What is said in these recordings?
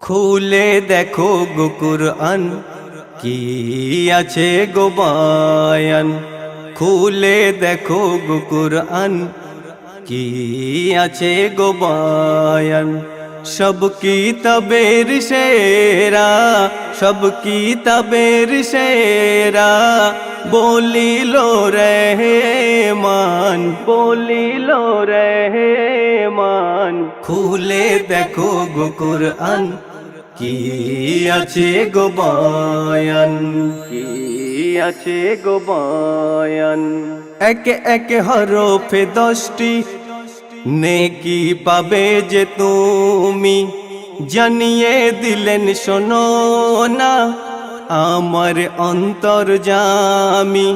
খুলে দেখো গো কুরআন, কি আছে গো বয়ান। খুলে দেখো গো কুরআন, কি আছে গো বয়ান। সব কিতাবের সেরা, সব কিতাবের সেরা, বলিল রহমান, বলিল রহমান। খুলে দেখো গো কুরআন, কি আছে গো বয়ান, কি আছে গো বয়ান। একে একে হরফে 10টি নেকি পাবে যে তুমি, জানিয়ে দিলেন শোনো না আমার অন্তর্যামী।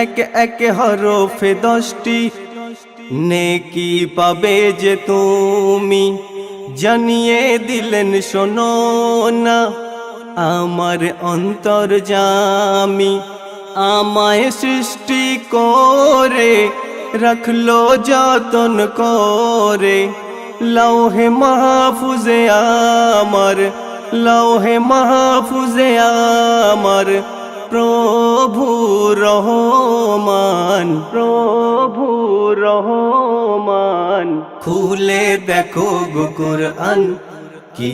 একে একে হরফে 10টি নেকি পাবে যে তুমি, জানিয়ে দিলেন শোনো না আমার অন্তর্যামী। আমায় সৃষ্টি করে রাখলো যতন করে, লৌহে মাহফুজে আমার, লৌহে মাহফুজে আমার। প্রভু রহমান, প্রভু রহমান। খুলে দেখো গো কুরআন, কি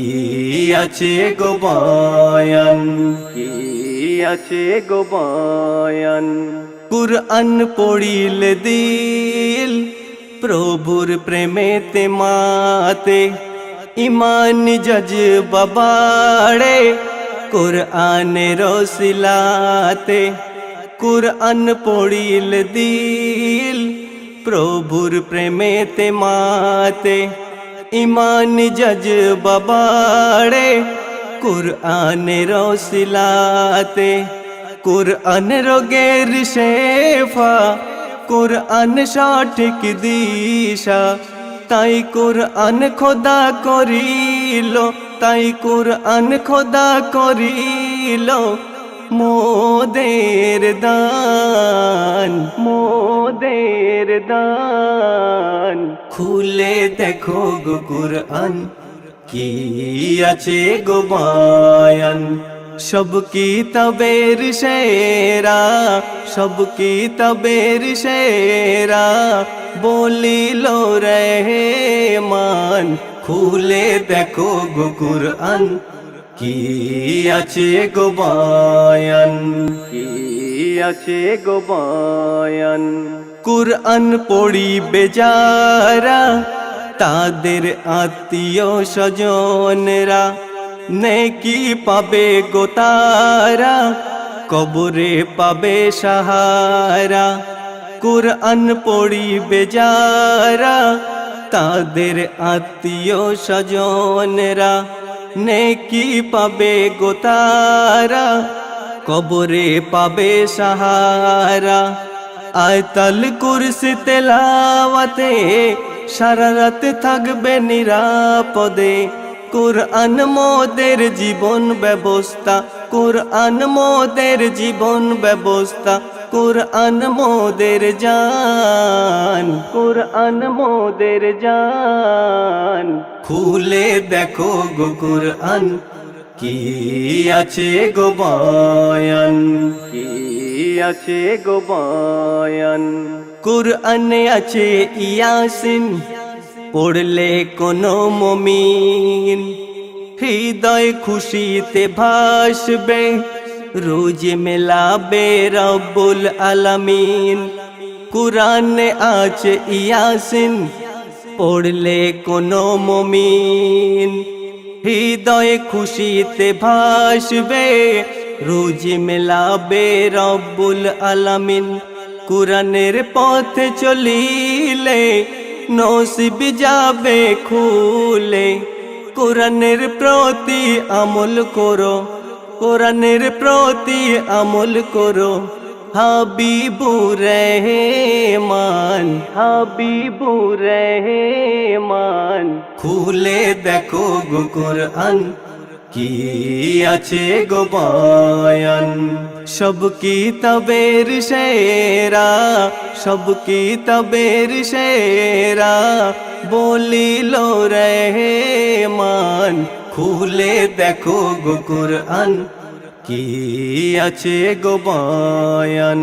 আছে গো বয়ান, কি আছে গো বয়ান। কুরআন পড়িলে দিল প্রভুর প্রেমেতে মাতে, ইমান জজবা বাড়ে কুরআনের ওসিলাতে। কুরআন পড়িলে দিল প্রভুর প্রেমেতে মাতে, ইমান জজবা বাড়ে কুরআনের ওসিলাতে। কুরআন রোগের শেফা, কুরআন সঠিক দিশা, তাই কুরআন খোদা করিল, তাই কুরআন খোদা করিল মোদের দান, মোদের দান। খুলে দেখো গো কুরআন, কি আছে গো বয়ান। সব কিতাবের সেরা, সব কিতাবের সেরা, বলিল রহমান। খুলে দেখো গো কুরআন, কি আছে গো বয়ান, কি আছে গো বয়ান। কুরআন পড়িবে যারা, তাদের আত্মীয় স্বজনরা নেকি পাবে গো তারা, কবরে পাবে সাহারা। কুরআন পড়িবে যারা, তাদের আত্মীয় স্বজনরা নেকি পাবে গো তারা, কবরে পাবে সাহারা। আয়াতুল কুরসি তেলাওয়াতে সারা রাত থাকবে নিরাপদে। কুরআন মোদের জীবন ব্যবস্থা, কুরআন মোদের জীবন ব্যবস্থা। কুরআন মোদের জান, কুরআন মোদের জান। খুলে দেখো গো কুরআন, কি আছে গো বয়ান, কি আছে গো বয়ান। কুরআনে আছে ইয়াসিন, পড়লে কোনো মুমিন হৃদয় খুশিতে ভাসবে, রোজ মেলাবে রব্বুল আলামিন। কুরআনে আছে ইয়াসিন, পড়লে কোনো মুমিন হৃদয় খুশিতে ভাসবে, রোজ মেলাবে রব্বুল আলামিন। কুরআনের পথে চলিলে নসিব যাবে খুলে। কুরআনের প্রতি আমল করো, কুরআনের প্রতি আমল করো, হাবিবুর রহমান, হাবিবুর রহমান। খুলে দেখো গো কুরআন, কি আছে গো বয়ান। সব কিতাবের সেরা, সব কিতাবের সেরা, বলিল রহমান। খুলে দেখো গো কুরআন, কি আছে গো বয়ান।